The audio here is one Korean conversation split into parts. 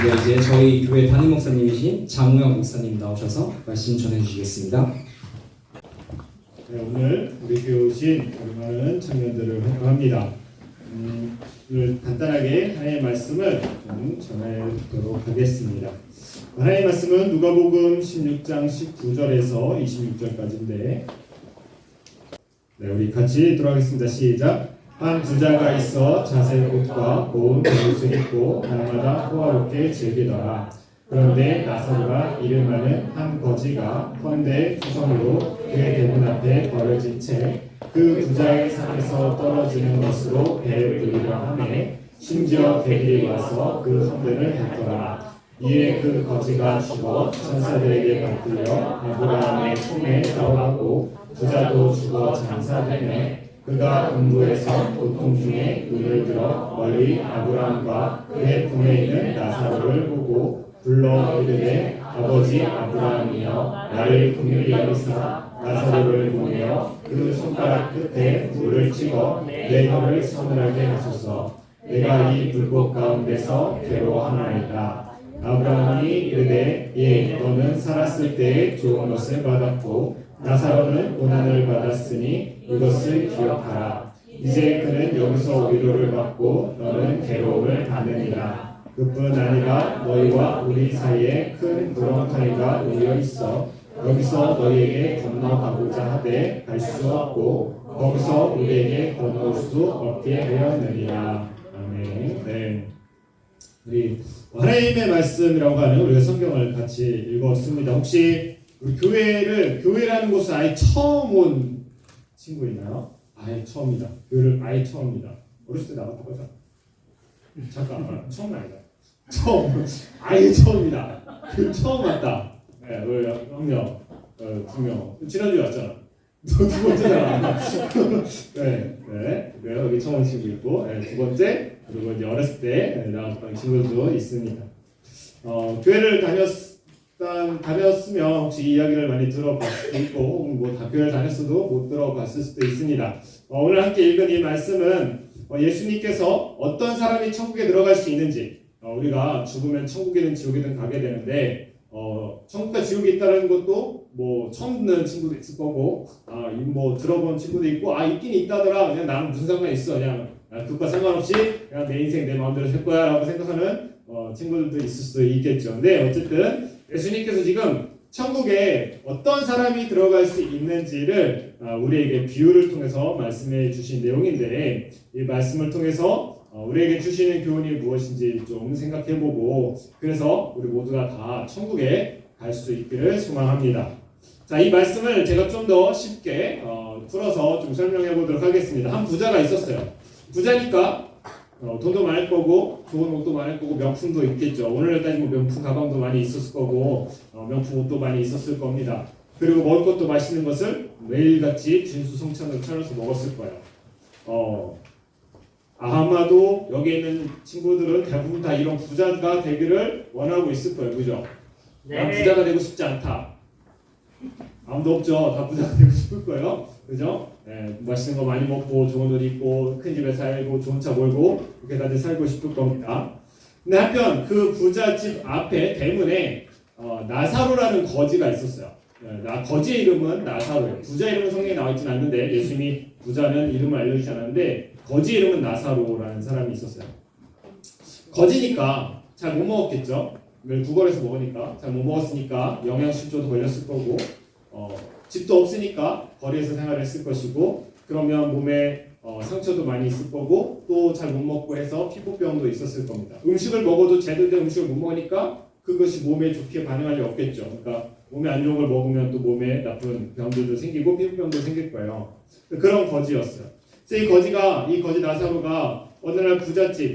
네, 이제 저희 교회 담임 목사님이신 장우영 목사님 나오셔서 말씀 전해주시겠습니다. 네, 오늘 우리 교회 오신 우리 많은 청년들을 환영합니다. 오늘 간단하게 하나님의 말씀을 좀 전해드리도록 하겠습니다. 하나님의 말씀은 누가복음 16장 19절에서 26절까지인데 우리 같이 들어가겠습니다. 시작! 한 부자가 있어 자색 옷과 고운 옷을 입고 날마다 호화롭게 즐기더라. 그런데 나사로가 이름 많은 한 거지가 헌데 투성으로 그의 대문 앞에 버려진 채 그 부자의 상에서 떨어지는 것으로 배를 불리려 하매 심지어 개들이 와서 그 헌들을 핥더라. 이에 그 거지가 죽어 천사들에게 받들려 아브라함의 품에 들어가고 부자도 죽어 장사되매 그가 음부에서 고통 중에 눈을 들어 멀리 아브라함과 그의 품에 있는 나사로를 보고 불러 이르되 아버지 아브라함이여 나를 긍휼히 여기사 나사로를 보내어 그 손가락 끝에 불을 찍어 내 혀를 서늘하게 하소서. 내가 이 불꽃 가운데서 괴로워하나이다. 아브라함이 이르되 예 너는 살았을 때에 좋은 것을 받았고 나사로는 고난을 받았으니 이것을 기억하라. 이제 그는 여기서 위로를 받고 너는 괴로움을 받느니라. 그뿐 아니라 너희와 우리 사이에 큰 구렁텅이가 놓여 있어 여기서 너희에게 건너가고자 하되 갈 수 없고 거기서 우리에게 건너올 수 없게 하였느니라. 아멘. 네. 우리 하나님의 말씀이라고 하는 우리가 성경을 같이 읽었습니다. 혹시 우리 교회라는 곳을 아예 처음 온 친구 있나요? 아예 처음이다. 교회를 아예 처음이다. 어렸을 때 나갔던 거죠? 잠깐, 처음은 아니다. 처음, 아예 처음이다. 처음 왔다. 네, 우리 한 명, 두 명. 지난주에 왔잖아. 두 번째잖아. 네, 여기 처음 온 친구 있고, 두 번째, 그리고 이제 어렸을 때 나왔던 친구도 있습니다. 교회를 다녔으면 혹시 이 이야기를 많이 들어봤을 수도 있고 뭐 다 교회를 다녔어도 못 들어봤을 수도 있습니다. 오늘 함께 읽은 이 말씀은 예수님께서 어떤 사람이 천국에 들어갈 수 있는지 우리가 죽으면 천국이든 지옥이든 가게 되는데 천국과 지옥이 있다는 것도 뭐 처음 듣는 친구도 있을 거고 뭐 들어본 친구도 있고 있긴 있다더라 그냥 나는 무슨 상관이 있어 그냥 그것과 상관없이 그냥 내 인생 내 마음대로 살 거야 라고 생각하는 친구들도 있을 수도 있겠죠. 근데 어쨌든 예수님께서 지금 천국에 어떤 사람이 들어갈 수 있는지를 우리에게 비유를 통해서 말씀해 주신 내용인데 이 말씀을 통해서 우리에게 주시는 교훈이 무엇인지 좀 생각해보고 그래서 우리 모두가 다 천국에 갈 수 있기를 소망합니다. 자, 이 말씀을 제가 좀 더 쉽게 풀어서 좀 설명해 보도록 하겠습니다. 한 부자가 있었어요. 부자니까 돈도 많을 거고 좋은 옷도 많을 거고 명품도 있겠죠. 오늘날 따지면 명품 가방도 많이 있었을 거고 명품 옷도 많이 있었을 겁니다. 그리고 먹을 것도 맛있는 것을 매일같이 진수성찬으로 차려서 먹었을 거예요. 아마도 여기 있는 친구들은 대부분 다 이런 부자가 되기를 원하고 있을 거예요. 그죠? 네. 난 부자가 되고 싶지 않다. 아무도 없죠. 다 부자가 되고 싶을 거예요. 그죠? 맛있는 거 많이 먹고 좋은 옷 입고 큰 집에 살고 좋은 차 몰고 이렇게 다들 살고 싶을 겁니다. 근데 한편 그 부잣집 앞에 대문에 나사로라는 거지가 있었어요. 거지의 이름은 나사로예요. 부자 이름은 성경에 나와 있지는 않는데 예수님이 부자는 이름을 알려주지 않았는데 거지 이름은 나사로라는 사람이 있었어요. 거지니까 잘 못 먹었겠죠. 구걸해서 먹으니까 잘 못 먹었으니까 영양실조도 걸렸을 거고 집도 없으니까 거리에서 생활했을 것이고 그러면 몸에 상처도 많이 있을 거고 또 잘 못 먹고 해서 피부병도 있었을 겁니다. 음식을 먹어도 제대로 된 음식을 못 먹으니까 그것이 몸에 좋게 반응할 리 없겠죠. 그러니까 몸에 안 좋은 걸 먹으면 또 몸에 나쁜 병들도 생기고 피부병도 생길 거예요. 그런 거지였어요. 그래서 이 거지 나사로가 어느 날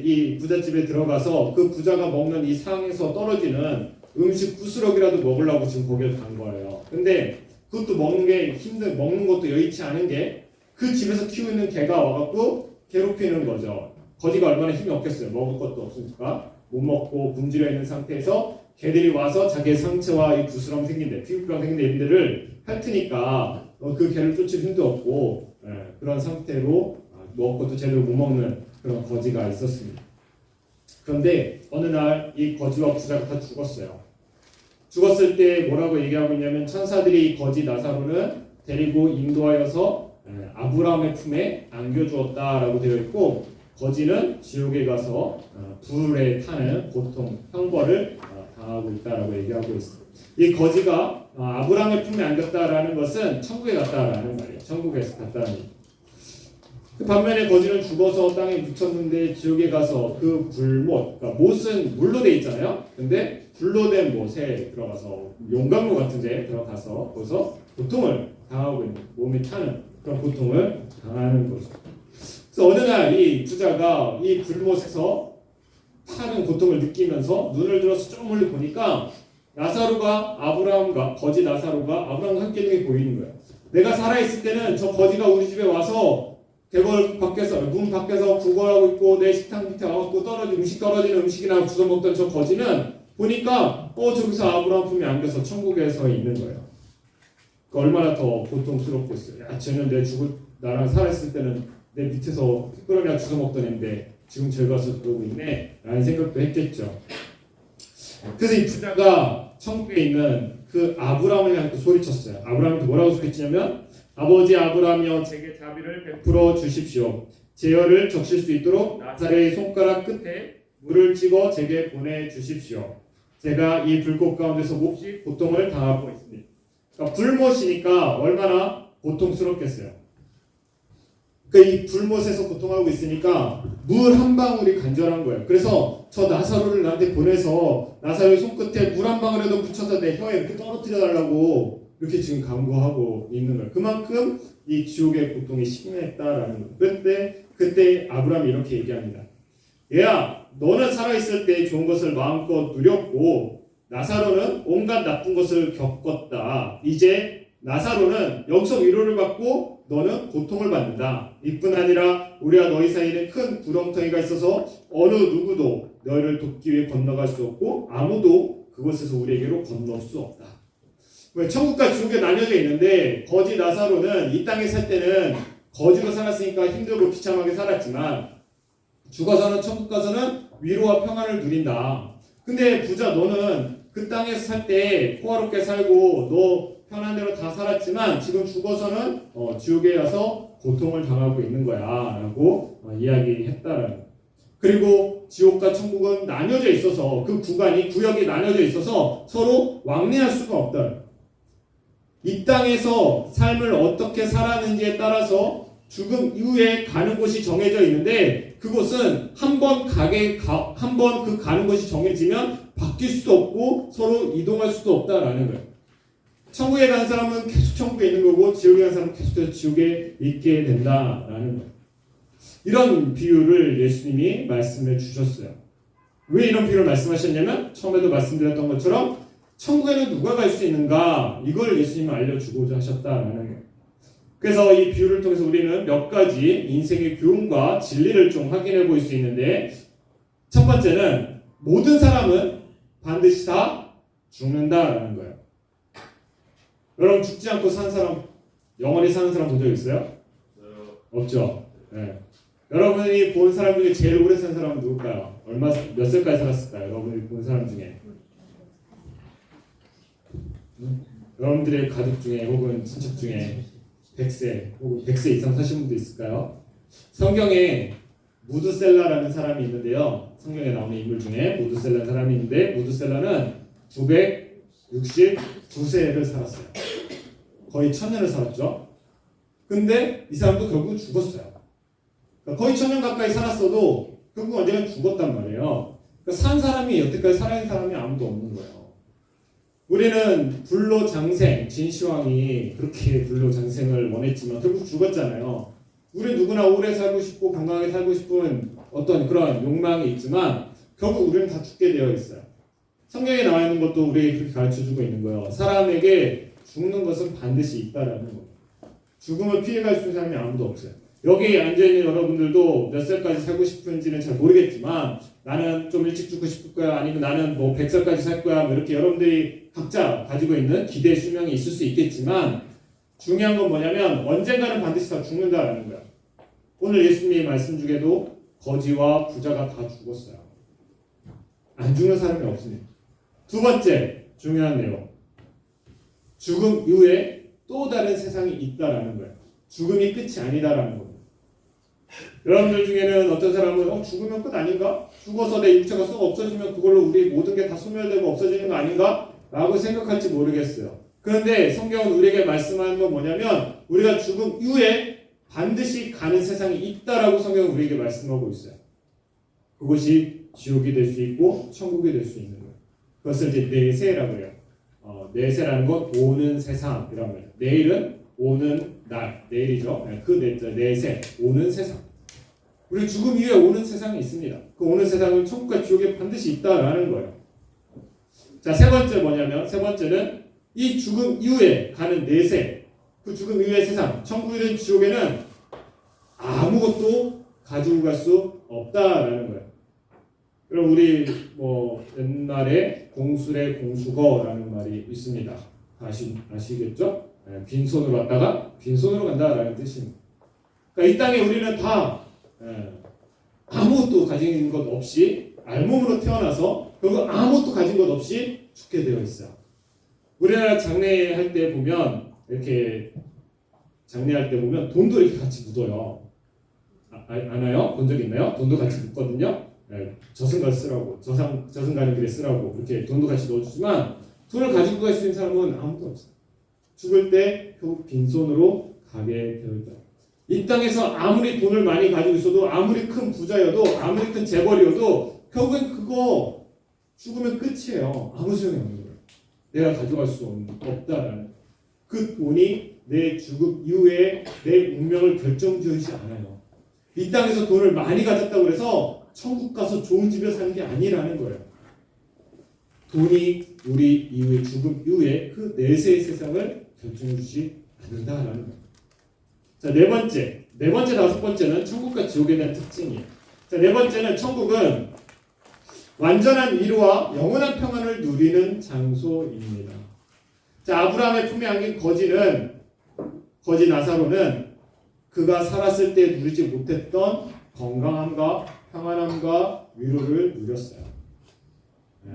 이 부잣집에 들어가서 그 부자가 먹는 이 상에서 떨어지는 음식 부스러기라도 먹으려고 지금 거기를 간 거예요. 근데 그것도 먹는 것도 여의치 않은 게 그 집에서 키우는 개가 와갖고 괴롭히는 거죠. 거지가 얼마나 힘이 없겠어요. 먹을 것도 없으니까 못 먹고 굶주려 있는 상태에서 개들이 와서 자기의 상처와 이 부스럼 생긴데 피부병 생긴데 이런 데를 핥으니까 그 개를 쫓을 힘도 없고 그런 상태로 먹을 것도 제대로 못 먹는 그런 거지가 있었습니다. 그런데 어느 날 이 거지와 부자가 다 죽었어요. 죽었을 때 뭐라고 얘기하고 있냐면 천사들이 이 거지 나사로는 데리고 인도하여서 아브라함의 품에 안겨주었다라고 되어 있고 거지는 지옥에 가서 불에 타는 고통, 형벌을 당하고 있다라고 얘기하고 있어요. 이 거지가 아브라함의 품에 안겼다라는 것은 천국에 갔다라는 말이에요. 천국에서 갔다는 얘기. 그 반면에 거지는 죽어서 땅에 묻혔는데 지옥에 가서 그 불못, 그러니까 못은 물로 돼 있잖아요. 근데 불로 된 못에 들어가서 용광로 같은 데 들어가서 거기서 고통을 당하고 있는, 몸이 타는 그런 고통을 당하는 거죠. 그래서 어느 날 이 부자가 이 불못에서 타는 고통을 느끼면서 눈을 들어서 좀 멀리 보니까 나사로가 아브라함과 거지 나사로가 아브라함과 함께 있는 게 보이는 거예요. 내가 살아있을 때는 저 거지가 우리 집에 와서 대궐 밖에서 문 밖에서 구걸하고 있고 내 식탁 밑에 와갖고 떨어지는 음식이나 주워 먹던 저 거지는 보니까 저기서 아브라함 품에 안겨서 천국에서 있는 거예요. 그러니까 얼마나 더 고통스럽겠어요. 야, 쟤는 나랑 살아있을 때는 내 밑에서 끌어내가 주워 먹던 애인데 지금 저기 가서 그러고 있네 라는 생각도 했겠죠. 그래서 이 부자가 천국에 있는 그 아브라함을 향해 소리쳤어요. 아브라함한테 뭐라고 소리치냐면 아버지 아브라함이여 제게 자비를 베풀어 주십시오. 제 혀를 적실 수 있도록 나사렛의 손가락 끝에 물을 찍어 제게 보내주십시오. 제가 이 불꽃 가운데서 몹시 고통을 당하고 있습니다. 그러니까 불못이니까 얼마나 고통스럽겠어요. 그러니까 이 불못에서 고통하고 있으니까 물 한 방울이 간절한 거예요. 그래서 저 나사로를 나한테 보내서 나사로의 손끝에 물 한 방울에도 묻혀서 내 혀에 이렇게 떨어뜨려 달라고 이렇게 지금 강구하고 있는 거예요. 그만큼 이 지옥의 고통이 심했다라는 거예요. 그때 아브라함이 이렇게 얘기합니다. 얘야, 너는 살아있을 때 좋은 것을 마음껏 누렸고 나사로는 온갖 나쁜 것을 겪었다. 이제 나사로는 여기서 위로를 받고 너는 고통을 받는다. 이뿐 아니라 우리와 너희 사이에는 큰 구렁텅이가 있어서 어느 누구도 너희를 돕기 위해 건너갈 수 없고 아무도 그곳에서 우리에게로 건널 수 없다. 천국과 지옥에 나뉘어져 있는데 거지 나사로는 이 땅에 살 때는 거지로 살았으니까 힘들고 비참하게 살았지만 죽어서는 천국 가서는 위로와 평안을 누린다. 근데 부자 너는 그 땅에서 살 때 호화롭게 살고 너 편한 대로 다 살았지만 지금 죽어서는 지옥에 가서 고통을 당하고 있는 거야 라고 이야기했다라는 거예요. 그리고 지옥과 천국은 나뉘어져 있어서 그 구역이 나뉘어져 있어서 서로 왕래할 수가 없다. 이 땅에서 삶을 어떻게 살았는지에 따라서 죽음 이후에 가는 곳이 정해져 있는데 그곳은 한 번 그 가는 곳이 정해지면 바뀔 수도 없고 서로 이동할 수도 없다라는 거예요. 천국에 간 사람은 계속 천국에 있는 거고 지옥에 간 사람은 계속 지옥에 있게 된다라는 거예요. 이런 비유를 예수님이 말씀해 주셨어요. 왜 이런 비유를 말씀하셨냐면 처음에도 말씀드렸던 것처럼 천국에는 누가 갈 수 있는가 이걸 예수님이 알려주고자 하셨다라는 거예요. 그래서 이 비유를 통해서 우리는 몇 가지 인생의 교훈과 진리를 좀 확인해 볼 수 있는데 첫 번째는 모든 사람은 반드시 다 죽는다라는 거예요. 여러분 죽지 않고 사는 사람, 영원히 사는 사람 본 적 있어요? 없죠. 네. 여러분이 본 사람 중에 제일 오래 산 사람은 누굴까요? 몇 살까지 살았을까요? 여러분이 본 사람 중에 여러분들의 가족 중에 혹은 친척 중에 100세 혹은 100세 이상 사신 분도 있을까요? 성경에 무드셀라라는 사람이 있는데요. 성경에 나오는 인물 중에 무드셀라라는 사람이 있는데 무드셀라는 969세를 살았어요. 거의 1000년을 살았죠. 근데 이 사람도 결국 죽었어요. 그러니까 거의 1000년 가까이 살았어도 결국 언젠가 죽었단 말이에요. 그러니까 산 사람이 여태까지 살아있는 사람이 아무도 없는 거예요. 우리는 불로장생, 진시황이 그렇게 불로장생을 원했지만 결국 죽었잖아요. 우리 누구나 오래 살고 싶고 건강하게 살고 싶은 어떤 그런 욕망이 있지만 결국 우리는 다 죽게 되어 있어요. 성경에 나와 있는 것도 우리에게 그렇게 가르쳐주고 있는 거예요. 사람에게 죽는 것은 반드시 있다라는 거예요. 죽음을 피해갈 수 있는 사람이 아무도 없어요. 여기 앉아있는 여러분들도 몇 살까지 살고 싶은지는 잘 모르겠지만 나는 좀 일찍 죽고 싶을 거야 아니면 나는 100살까지 살 거야 이렇게 여러분들이 각자 가지고 있는 기대 수명이 있을 수 있겠지만 중요한 건 뭐냐면 언젠가는 반드시 다 죽는다라는 거야. 오늘 예수님의 말씀 중에도 거지와 부자가 다 죽었어요. 안 죽는 사람이 없습니다. 두 번째 중요한 내용. 죽음 이후에 또 다른 세상이 있다라는 거예요. 죽음이 끝이 아니다라는 겁니다. 여러분들 중에는 어떤 사람은 죽으면 끝 아닌가? 죽어서 내 육체가 쏙 없어지면 그걸로 우리 모든 게 다 소멸되고 없어지는 거 아닌가? 라고 생각할지 모르겠어요. 그런데 성경은 우리에게 말씀하는 건 뭐냐면 우리가 죽음 이후에 반드시 가는 세상이 있다라고 성경은 우리에게 말씀하고 있어요. 그것이 지옥이 될 수 있고 천국이 될 수 있는 거예요. 그것을 이제 내세라고 해요. 내세라는 건 오는 세상이란 말이에요. 내일은 오는 날, 내일이죠. 그 내세, 오는 세상. 우리 죽음 이후에 오는 세상이 있습니다. 그 오는 세상은 천국과 지옥에 반드시 있다라는 거예요. 자, 세 번째 뭐냐면 세 번째는 이 죽음 이후에 가는 내세, 그 죽음 이후의 세상, 천국이든 지옥에는 아무것도 가지고 갈 수 없다라는 거예요. 그럼 우리 옛날에 공수래 공수거라는 말이 있습니다. 아시겠죠? 빈손으로 왔다가 빈손으로 간다라는 뜻입니다. 그러니까 이 땅에 우리는 다 아무것도 가진 것 없이 알몸으로 태어나서 결국 아무것도 가진 것 없이 죽게 되어 있어요. 우리나라 장례할 때 보면 이렇게 장례할 때 보면 돈도 이렇게 같이 묻어요. 아나요? 본 적 있나요? 돈도 같이 묻거든요. 저승가 쓰라고 저승가는 길에 쓰라고 이렇게 돈도 같이 넣어주지만 돈을 가지고 갈 수 있는 사람은 아무도 없어요. 죽을 때 결국 빈손으로 가게 되어 있다. 이 땅에서 아무리 돈을 많이 가지고 있어도 아무리 큰 부자여도 아무리 큰 재벌이어도 결국엔 그거 죽으면 끝이에요. 아무 소용이 없는 거예요. 내가 가져갈 수 없다라는 그 돈이 내 죽음 이후에 내 운명을 결정지어주지 않아요. 이 땅에서 돈을 많이 가졌다고 해서 천국 가서 좋은 집에 사는 게 아니라는 거예요. 돈이 우리 이후에 죽음 이후에 그 내세의 세상을 결정해주지 않는다라는 거예요. 자, 네 번째, 다섯 번째는 천국과 지옥에 대한 특징이에요. 자, 네 번째는 천국은 완전한 위로와 영원한 평안을 누리는 장소입니다. 자, 아브라함의 품에 안긴 거지 나사로는 그가 살았을 때 누리지 못했던 건강함과 평안함과 위로를 누렸어요.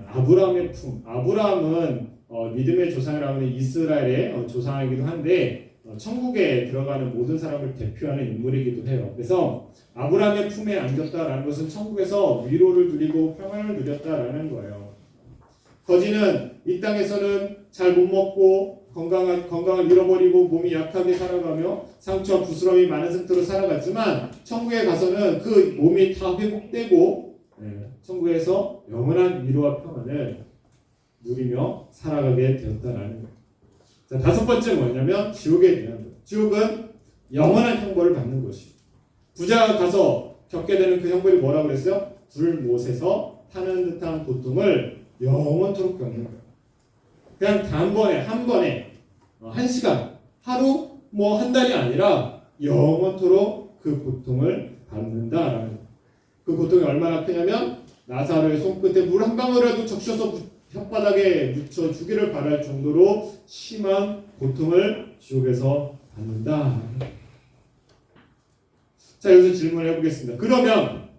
아브라함의 품. 아브라함은 믿음의 조상이라고 하는 이스라엘의 조상이기도 한데 천국에 들어가는 모든 사람을 대표하는 인물이기도 해요. 그래서 아브라함의 품에 안겼다라는 것은 천국에서 위로를 누리고 평안을 누렸다라는 거예요. 거지는 이 땅에서는 잘 못 먹고 건강을 잃어버리고 몸이 약하게 살아가며 상처와 부스럼이 많은 상태로 살아갔지만 천국에 가서는 그 몸이 다 회복되고 천국에서 영원한 위로와 평안을 누리며 살아가게 되었다라는 거예요. 자, 다섯 번째 뭐냐면 지옥에 대한 거예요. 지옥은 영원한 형벌을 받는 것이에요. 부자가 가서 겪게 되는 그 형벌이 뭐라고 그랬어요? 불못에서 타는 듯한 고통을 영원토록 겪는 거예요. 그냥 단번에 한 번에 한 시간, 하루, 한 달이 아니라 영원토록 그 고통을 받는다라는 거예요. 그 고통이 얼마나 크냐면 나사로의 손끝에 물 한 방울이라도 적셔서 혓바닥에 묻혀 주기를 바랄 정도로 심한 고통을 지옥에서 받는다. 자, 여기서 질문을 해보겠습니다. 그러면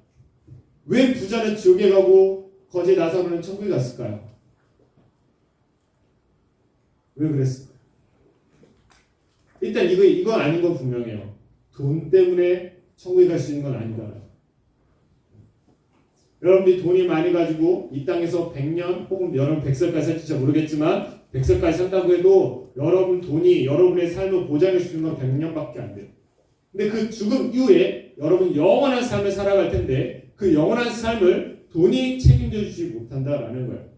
왜 부자는 지옥에 가고 거지 나사로는 천국에 갔을까요? 왜 그랬을까요? 일단 이건 아닌 건 분명해요. 돈 때문에 천국에 갈 수 있는 건 아니다. 여러분들이 돈이 많이 가지고 이 땅에서 100년 혹은 여러분 100살까지 살지 잘 모르겠지만 100살까지 산다고 해도 여러분 돈이 여러분의 삶을 보장해 주는 건 100년밖에 안 돼요. 근데 그 죽음 이후에 여러분 영원한 삶을 살아갈 텐데 그 영원한 삶을 돈이 책임져 주지 못한다라는 거예요.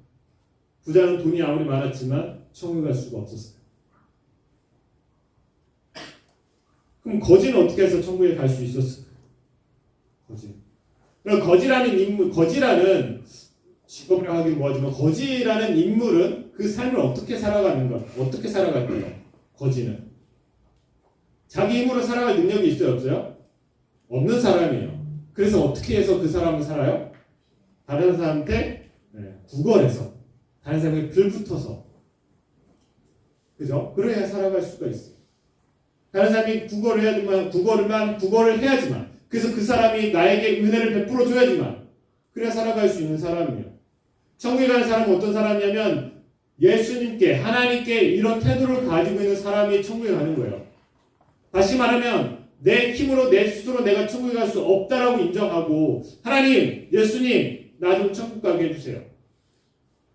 부자는 돈이 아무리 많았지만 천국에 갈 수가 없었어요. 그럼 거지는 어떻게 해서 천국에 갈 수 있었을까요? 거지라는 인물, 거지라는 직업이라고 하긴 뭐하지만 거지라는 인물은 그 삶을 어떻게 살아가는가? 어떻게 살아갈까요? 거지는 자기 힘으로 살아갈 능력이 있어요? 없어요? 없는 사람이에요. 그래서 어떻게 해서 그 사람은 살아요? 다른 사람한테 구걸해서 다른 사람에게 빌붙어서 그죠? 그래야 살아갈 수가 있어요. 다른 사람이 구걸을 해야지만 그래서 그 사람이 나에게 은혜를 베풀어 줘야지만 그래야 살아갈 수 있는 사람이에요. 천국에 가는 사람은 어떤 사람이냐면 예수님께, 하나님께 이런 태도를 가지고 있는 사람이 천국에 가는 거예요. 다시 말하면 내 힘으로 내 스스로 내가 천국에 갈 수 없다라고 인정하고 하나님, 예수님 나 좀 천국 가게 해주세요.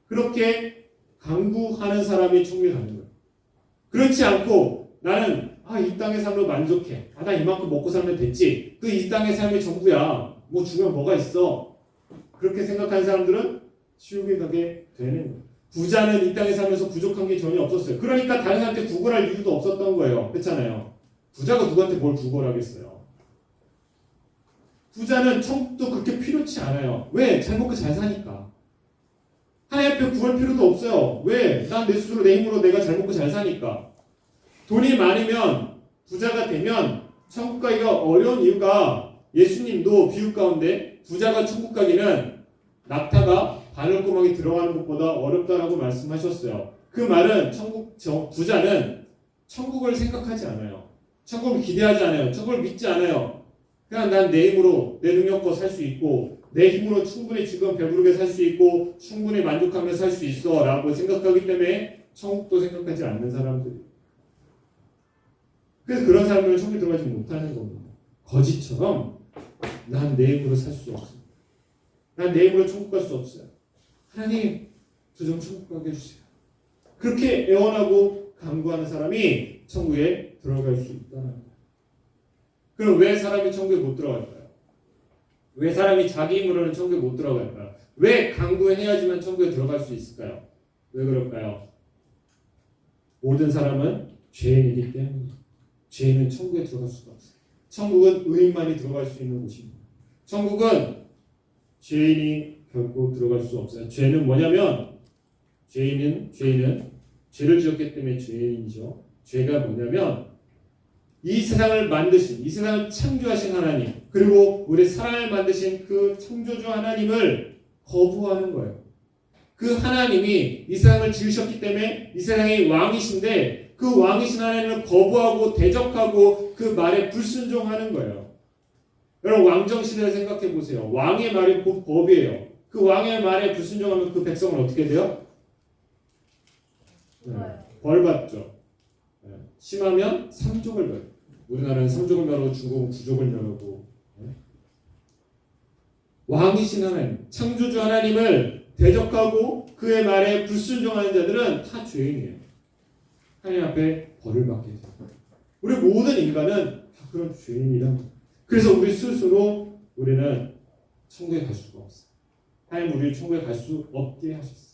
그렇게 강구하는 사람이 천국에 가는 거예요. 그렇지 않고 나는 이 땅의 삶으로 만족해. 나 이만큼 먹고 살면 됐지. 그 이 땅의 삶이 전부야. 뭐 죽으면 뭐가 있어. 그렇게 생각하는 사람들은 지옥에 가게 되는 거예요. 부자는 이 땅에 살면서 부족한 게 전혀 없었어요. 그러니까 다른 사람한테 구걸할 이유도 없었던 거예요. 그렇잖아요. 부자가 누구한테 뭘 구걸하겠어요. 부자는 천국도 그렇게 필요치 않아요. 왜? 잘 먹고 잘 사니까. 하나님 앞에 구할 필요도 없어요. 왜? 난 내 스스로 내 힘으로 내가 잘 먹고 잘 사니까. 돈이 많으면 부자가 되면 천국 가기가 어려운 이유가 예수님도 비유 가운데 부자가 천국 가기는 낙타가 바늘구멍에 들어가는 것보다 어렵다라고 말씀하셨어요. 그 말은 부자는 천국을 생각하지 않아요. 천국을 기대하지 않아요. 천국을 믿지 않아요. 그냥 난 내 힘으로 내 능력껏 살 수 있고 내 힘으로 충분히 지금 배부르게 살 수 있고 충분히 만족하며 살 수 있어 라고 생각하기 때문에 천국도 생각하지 않는 사람들이. 그래서 그런 사람들은 천국에 들어가지 못하는 겁니다. 거지처럼 난 내 힘으로 살 수 없습니다. 난 내 힘으로 천국 갈 수 없어요. 하나님, 저 좀 천국 가게 해주세요. 그렇게 애원하고 간구하는 사람이 천국에 들어갈 수 있다는 거예요. 그럼 왜 사람이 천국에 못 들어갈까요? 왜 사람이 자기 힘으로는 천국에 못 들어갈까요? 왜 간구해야지만 천국에 들어갈 수 있을까요? 왜 그럴까요? 모든 사람은 죄인이기 때문입니다. 죄인은 천국에 들어갈 수가 없어요. 천국은 의인만이 들어갈 수 있는 곳입니다. 천국은 죄인이 결코 들어갈 수 없어요. 죄는 뭐냐면 죄인은 죄를 지었기 때문에 죄인이죠. 죄가 뭐냐면 이 세상을 만드신, 이 세상을 창조하신 하나님, 그리고 우리 사람을 만드신 그 창조주 하나님을 거부하는 거예요. 그 하나님이 이 세상을 지으셨기 때문에 이 세상의 왕이신데 그 왕이신 하나님을 거부하고 대적하고 그 말에 불순종하는 거예요. 여러분 왕정시대를 생각해 보세요. 왕의 말이 곧 법이에요. 그 왕의 말에 불순종하면 그 백성은 어떻게 돼요? 벌 받죠. 심하면 3족을 멸. 우리나라는 3족을 멸하고 중국은 9족을 멸하고. 왕이신 하나님, 창조주 하나님을 대적하고 그의 말에 불순종하는 자들은 다 죄인이에요. 하나님 앞에 벌을 받게 돼요. 우리 모든 인간은 다 그런 죄인이다. 그래서 우리 스스로 우리는 천국에 갈 수가 없어요. 하나님 우리를 천국에 갈 수 없게 하셨어요.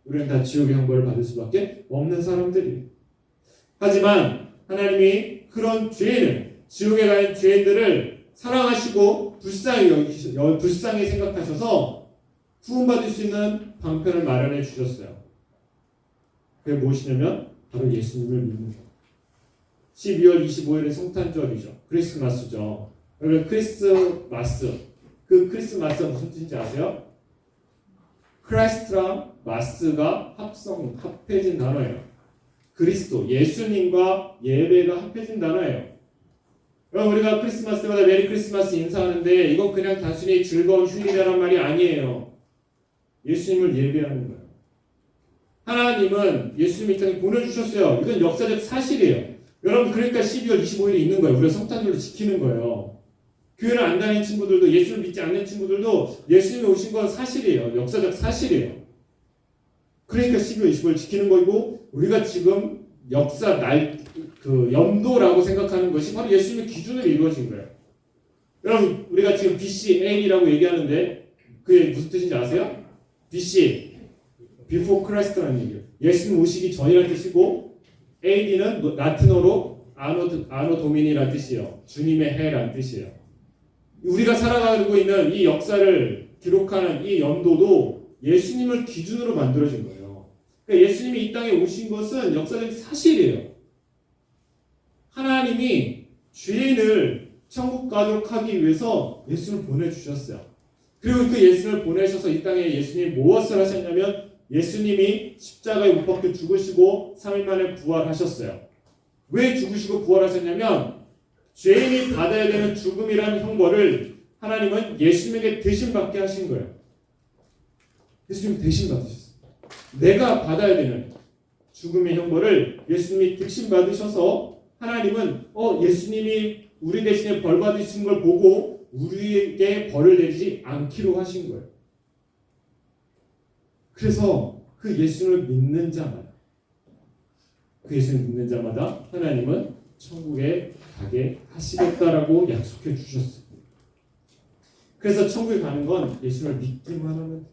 우리는 다 지옥의 형벌을 받을 수밖에 없는 사람들이에요. 하지만 하나님이 그런 죄인을, 지옥에 가는 죄인들을 사랑하시고 불쌍히 생각하셔서 구원받을 수 있는 방편을 마련해 주셨어요. 그게 무엇이냐면 바로 예수님을 믿는 것. 12월 25일은 성탄절이죠. 크리스마스죠. 여러분 크리스마스, 그 크리스마스가 무슨 뜻인지 아세요? 크라이스트랑 마스가 합해진 단어예요. 그리스도, 예수님과 예배가 합해진 단어예요. 여러분 우리가 크리스마스 때마다 메리 크리스마스 인사하는데 이건 그냥 단순히 즐거운 휴일이라는 말이 아니에요. 예수님을 예배하는 거예요. 하나님은 예수님이 이 땅에 보내주셨어요. 이건 역사적 사실이에요. 여러분 그러니까 12월 25일이 있는 거예요. 우리가 성탄절을 지키는 거예요. 교회를 안 다니는 친구들도 예수를 믿지 않는 친구들도 예수님이 오신 건 사실이에요. 역사적 사실이에요. 그러니까 12월 25일 지키는 거고 우리가 지금 역사 연도라고 생각하는 것이 바로 예수님의 기준으로 이루어진 거예요. 여러분 우리가 지금 BC, AD라고 얘기하는데 그게 무슨 뜻인지 아세요? BC, Before Christ라는 얘기예요. 예수님 오시기 전이라는 뜻이고 AD는 라틴어로 아노 도미니라는 뜻이에요. 주님의 해라는 뜻이에요. 우리가 살아가고 있는 이 역사를 기록하는 이 연도도 예수님을 기준으로 만들어진 거예요. 그러니까 예수님이 이 땅에 오신 것은 역사적 사실이에요. 하나님이 죄인을 천국 가도록 하기 위해서 예수를 보내주셨어요. 그리고 그 예수를 보내셔서 이 땅에 예수님이 무엇을 하셨냐면 예수님이 십자가에 못 박혀 죽으시고 3일 만에 부활하셨어요. 왜 죽으시고 부활하셨냐면 죄인이 받아야 되는 죽음이라는 형벌을 하나님은 예수님에게 대신 받게 하신 거예요. 예수님 대신 받으셨어요. 내가 받아야 되는 죽음의 형벌을 예수님이 대신 받으셔서 하나님은 예수님이 우리 대신에 벌 받으신 걸 보고 우리에게 벌을 내리지 않기로 하신 거예요. 그래서 그 예수님을 믿는 자마다 하나님은 천국에 가게 하시겠다라고 약속해 주셨어요. 그래서 천국에 가는 건 예수님을 믿기만 하면 돼요.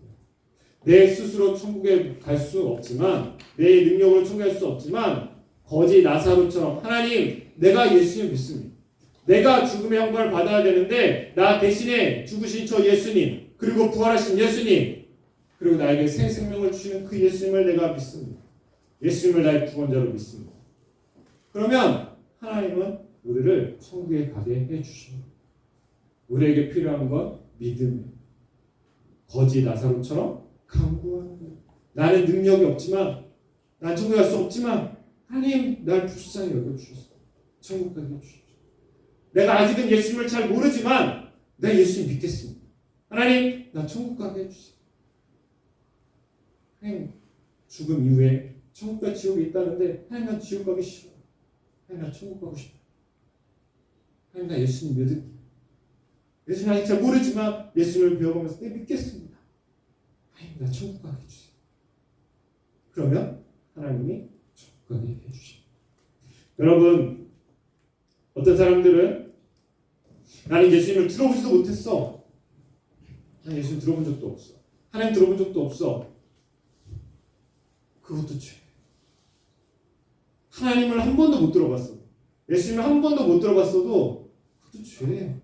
내 스스로 천국에 갈 수 없지만, 내 능력으로 천국에 갈 수 없지만, 거지 나사로처럼 하나님, 내가 예수님 믿습니다. 내가 죽음의 형벌을 받아야 되는데 나 대신에 죽으신 저 예수님, 그리고 부활하신 예수님, 그리고 나에게 새 생명을 주시는 그 예수님을 내가 믿습니다. 예수님을 나의 구원자로 믿습니다. 그러면 하나님은 우리를 천국에 가게 해주십니다. 우리에게 필요한 건 믿음이에요. 거지 나사로처럼 간구하는 거예요. 나는 능력이 없지만, 난 천국에 갈 수 없지만 하나님 날 불쌍히 여겨주셔서 천국 가게 해주십시오. 내가 아직은 예수님을 잘 모르지만 내가 예수님 믿겠습니다. 하나님 나 천국 가게 해주세요. 하나님 죽음 이후에 천국과 지옥이 있다는데 하나님 나 지옥 가기 싫어. 하나님 나 천국 가고 싶어. 하나님 나 예수님 믿을게. 예수님 아직 잘 모르지만 예수님을 배워가면서 내 믿겠습니다. 하나님 나 천국 가게 해주세요. 그러면 하나님이 천국 가게 해주십니다. 여러분, 어떤 사람들은 나는 예수님을 들어보지도 못했어. 나는 예수님 들어본 적도 없어. 하나님 들어본 적도 없어. 그것도 죄. 하나님을 한 번도 못 들어봤어. 예수님을 한 번도 못 들어봤어도 그것도 죄예요.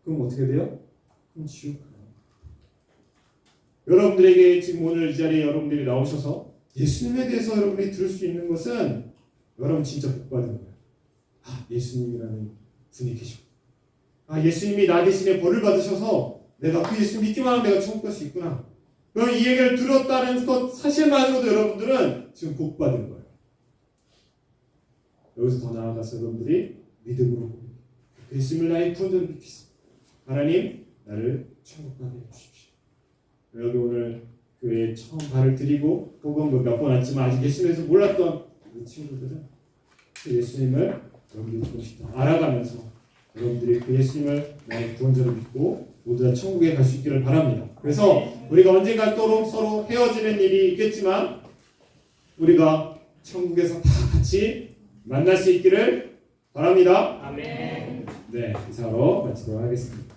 그럼 어떻게 돼요? 그럼 지옥 가요. 여러분들에게 지금 오늘 이 자리에 여러분들이 나오셔서 예수님에 대해서 여러분이 들을 수 있는 것은 여러분 진짜 복 받은 거예요. 예수님이라는 분이 계시고, 예수님이 나 대신에 벌을 받으셔서 내가 그 예수님 믿기만 하면 내가 천국 갈 수 있구나. 그럼 이 얘기를 들었다는 것 사실만으로도 여러분들은 지금 복 받은 거예요. 여기서 더 나아가서 여러분들이 믿음으로 예수님을 나의 구원자로 믿겠습니다. 하나님 나를 천국 가게 해주십시오. 여기 오늘 교회에 처음 발을 들이고 혹은 몇 번 왔지만 아직 예수님에서 몰랐던 우리 친구들은 그 예수님을 여러분들이 조금씩 더 알아가면서 여러분들이 그 예수님을 나의 구원자로 믿고 모두 다 천국에 갈 수 있기를 바랍니다. 그래서 우리가 언젠가 또 서로 헤어지는 일이 있겠지만 우리가 천국에서 다 같이 만날 수 있기를 바랍니다. 아멘. 네, 이사로 마치도록 하겠습니다.